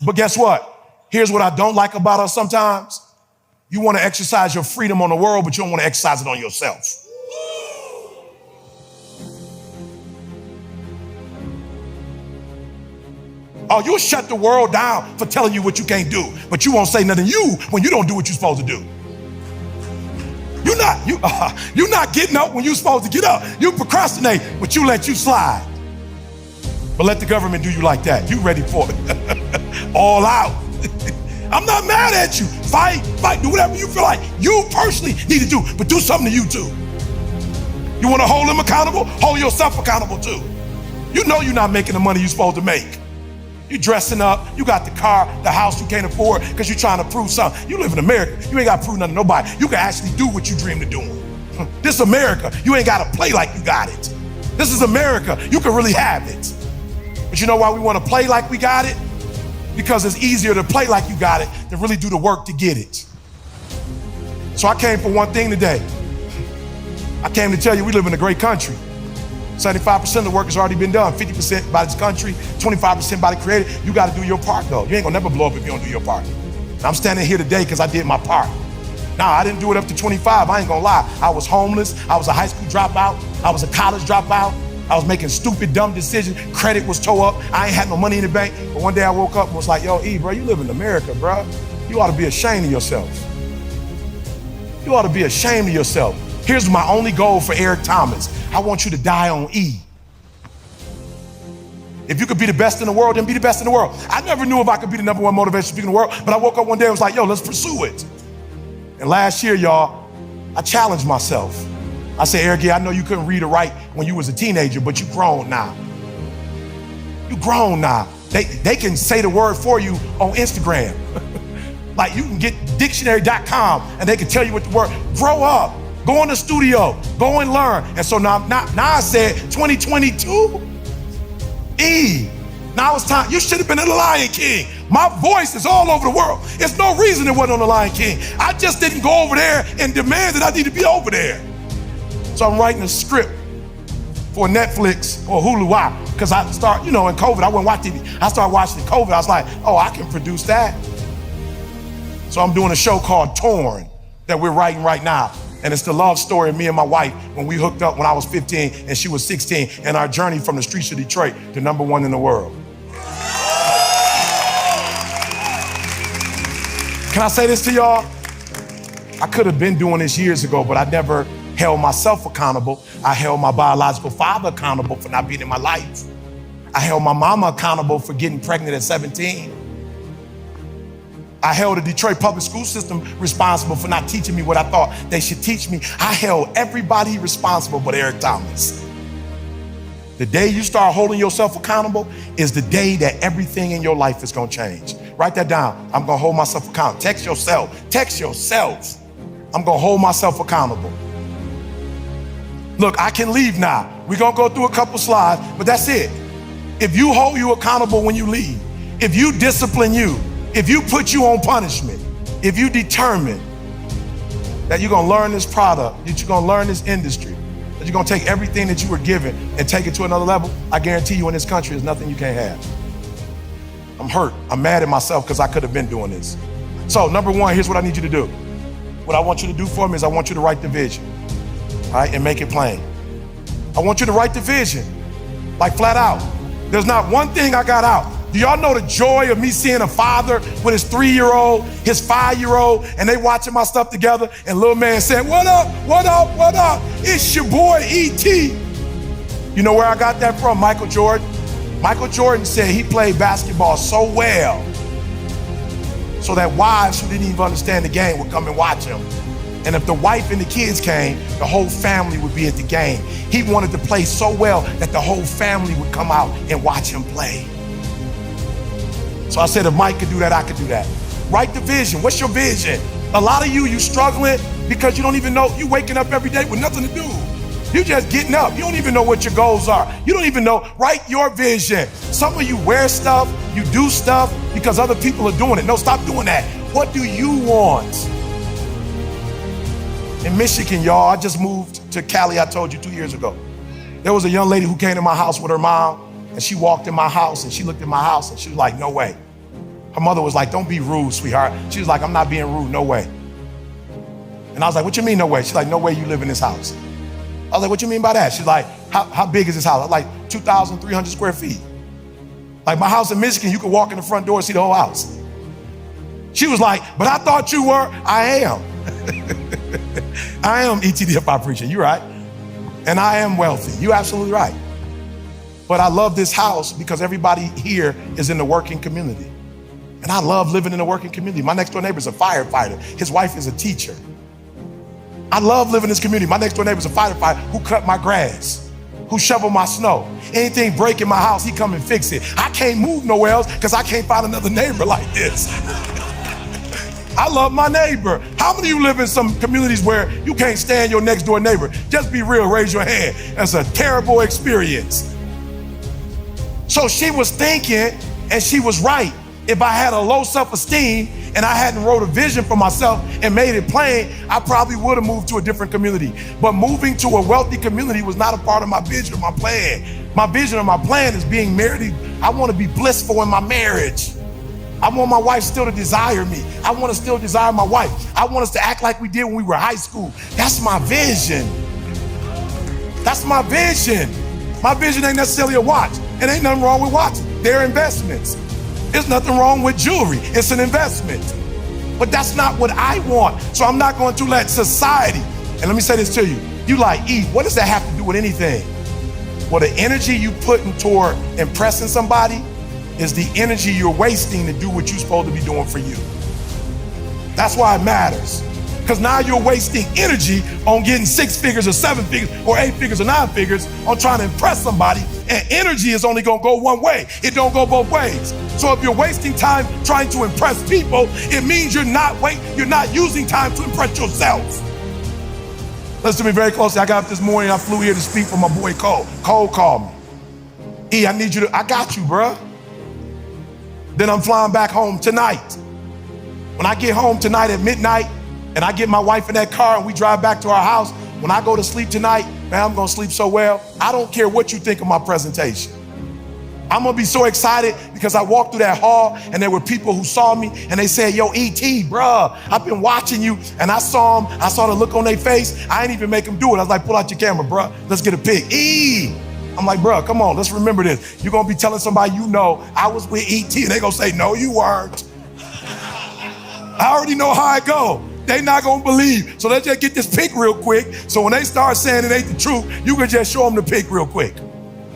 But guess what? Here's what I don't like about us sometimes. You want to exercise your freedom on the world, but you don't want to exercise it on yourself. Oh, you'll shut the world down for telling you what you can't do, but you won't say nothing to you when you don't do what you're supposed to do. You're not getting up when you're supposed to get up. You procrastinate, but you let you slide. But let the government do you like that. You ready for it. All out. I'm not mad at you. Fight, do whatever you feel like you personally need to do, but do something to you too. You want to hold them accountable? Hold yourself accountable too. You know you're not making the money you're supposed to make. You dressing up, you got the car, the house you can't afford because you're trying to prove something. You live in America, you ain't got to prove nothing to nobody. You can actually do what you dreamed of doing. This is America, you ain't got to play like you got it. This is America, you can really have it. But you know why we want to play like we got it? Because it's easier to play like you got it than really do the work to get it. So I came for one thing today. I came to tell you we live in a great country. 75% of the work has already been done. 50% by this country, 25% by the creator. You got to do your part though. You ain't gonna never blow up if you don't do your part. And I'm standing here today because I did my part. Now, I didn't do it up to 25, I ain't gonna lie. I was homeless, I was a high school dropout, I was a college dropout, I was making stupid, dumb decisions. Credit was tore up, I ain't had no money in the bank. But one day I woke up and was like, yo, E, bro, you live in America, bro. You ought to be ashamed of yourself. You ought to be ashamed of yourself. Here's my only goal for Eric Thomas. I want you to die on E. If you could be the best in the world, then be the best in the world. I never knew if I could be the #1 motivational speaker in the world, but I woke up one day and was like, yo, let's pursue it. And last year, y'all, I challenged myself. I said, Eric, I know you couldn't read or write when you was a teenager, but you grown now. You grown now. They can say the word for you on Instagram. Like you can get dictionary.com and they can tell you what the word, grow up. Go in the studio, go and learn. And so now I said 2022, E. Now it's time, you should have been in The Lion King. My voice is all over the world. There's no reason it wasn't on The Lion King. I just didn't go over there and demand that I need to be over there. So I'm writing a script for Netflix or Hulu. Why? Because I start, in COVID, I wouldn't watch TV. I started watching COVID. I was like, oh, I can produce that. So I'm doing a show called Torn that we're writing right now. And it's the love story of me and my wife when we hooked up when I was 15 and she was 16 and our journey from the streets of Detroit to #1 in the world. Can I say this to y'all? I could have been doing this years ago, but I never held myself accountable. I held my biological father accountable for not being in my life. I held my mama accountable for getting pregnant at 17. I held the Detroit public school system responsible for not teaching me what I thought they should teach me. I held everybody responsible but Eric Thomas. The day you start holding yourself accountable is the day that everything in your life is gonna change. Write that down. I'm gonna hold myself accountable. Text yourself. I'm gonna hold myself accountable. Look, I can leave now. We're gonna go through a couple slides, but that's it. If you hold you accountable when you leave, if you discipline you, if you put you on punishment, if you determine that you're gonna learn this product, that you're gonna learn this industry, that you're gonna take everything that you were given and take it to another level, I guarantee you in this country there's nothing you can't have. I'm hurt, I'm mad at myself because I could have been doing this. So #1, here's what I need you to do. What I want you to do for me is I want you to write the vision, all right, and make it plain. I want you to write the vision, like flat out. There's not one thing I got out. Do y'all know the joy of me seeing a father with his 3-year-old, his 5-year-old, and they watching my stuff together, and little man saying, what up, what up, what up? It's your boy, E.T. You know where I got that from? Michael Jordan. Michael Jordan said he played basketball so well so that wives who didn't even understand the game would come and watch him. And if the wife and the kids came, the whole family would be at the game. He wanted to play so well that the whole family would come out and watch him play. So I said, if Mike could do that, I could do that. Write the vision. What's your vision? A lot of you struggling because you don't even know, you waking up every day with nothing to do. You just getting up. You don't even know what your goals are. You don't even know. Write your vision. Some of you wear stuff, you do stuff because other people are doing it. No, stop doing that. What do you want? In Michigan, y'all, I just moved to Cali, I told you 2 years ago. There was a young lady who came to my house with her mom, and she walked in my house and she looked at my house and she was like, no way. Her mother was like, don't be rude, sweetheart. She was like, I'm not being rude, no way. And I was like, what you mean, no way? She's like, no way you live in this house. I was like, what you mean by that? She's like, how big is this house? I was like, 2,300 square feet. Like my house in Michigan, you could walk in the front door and see the whole house. She was like, but I thought you were. I am. I am ETDFI preacher, you're right. And I am wealthy, you're absolutely right. But I love this house because everybody here is in the working community. And I love living in a working community. My next door neighbor is a firefighter. His wife is a teacher. I love living in this community. My next door neighbor is a firefighter who cut my grass, who shovel my snow. Anything break in my house, he come and fix it. I can't move nowhere else because I can't find another neighbor like this. I love my neighbor. How many of you live in some communities where you can't stand your next door neighbor? Just be real, raise your hand. That's a terrible experience. So she was thinking, and she was right. If I had a low self-esteem and I hadn't wrote a vision for myself and made it plain, I probably would have moved to a different community. But moving to a wealthy community was not a part of my vision or my plan. My vision or my plan is being married. I want to be blissful in my marriage. I want my wife still to desire me. I want to still desire my wife. I want us to act like we did when we were in high school. That's my vision. That's my vision. My vision ain't necessarily a watch. It ain't nothing wrong with watches. They're investments. There's nothing wrong with jewelry. It's an investment. But that's not what I want. So I'm not going to let society, and let me say this to you. You like, Eve, what does that have to do with anything? Well, the energy you putting toward impressing somebody is the energy you're wasting to do what you're supposed to be doing for you. That's why it matters. Because now you're wasting energy on getting 6 figures or 7 figures or 8 figures or 9 figures on trying to impress somebody, and energy is only gonna go one way. It don't go both ways. So if you're wasting time trying to impress people, it means you're not using time to impress yourself. Listen to me very closely. I got up this morning, I flew here to speak for my boy Cole. Cole called me. E, I need you to, I got you, bruh. Then I'm flying back home tonight. When I get home tonight at midnight, and I get my wife in that car and we drive back to our house, when I go to sleep tonight, man, I'm gonna sleep so well. I don't care what you think of my presentation. I'm gonna be so excited because I walked through that hall and there were people who saw me and they said, yo, E.T., bruh, I've been watching you. And I saw them, I saw the look on their face. I ain't even make them do it. I was like, pull out your camera, bruh. Let's get a pic. E! I'm like, bruh, come on, let's remember this. You're gonna be telling somebody you know, I was with E.T. and they gonna say, no, you weren't. I already know how it go. They not gonna believe. So let's just get this pic real quick. So when they start saying it ain't the truth, you can just show them the pic real quick.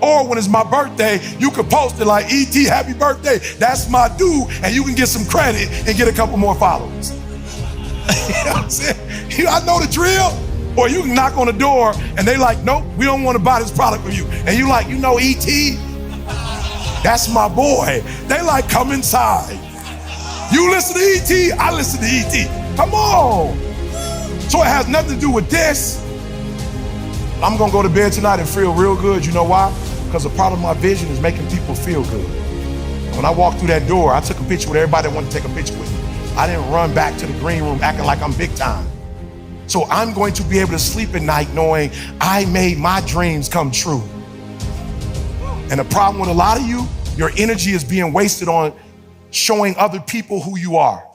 Or when it's my birthday, you can post it like, E.T., happy birthday. That's my dude. And you can get some credit and get a couple more followers. You know what I'm saying? I know the drill. Or you can knock on the door and they like, nope, we don't want to buy this product from you. And you like, you know E.T.? That's my boy. They like, come inside. You listen to E.T., I listen to E.T. Come on. So it has nothing to do with this. I'm gonna go to bed tonight and feel real good. You know why? Because a part of my vision is making people feel good. When I walked through that door, I took a picture with everybody that wanted to take a picture with me. I didn't run back to the green room acting like I'm big time. So I'm going to be able to sleep at night knowing I made my dreams come true. And the problem with a lot of you, your energy is being wasted on showing other people who you are.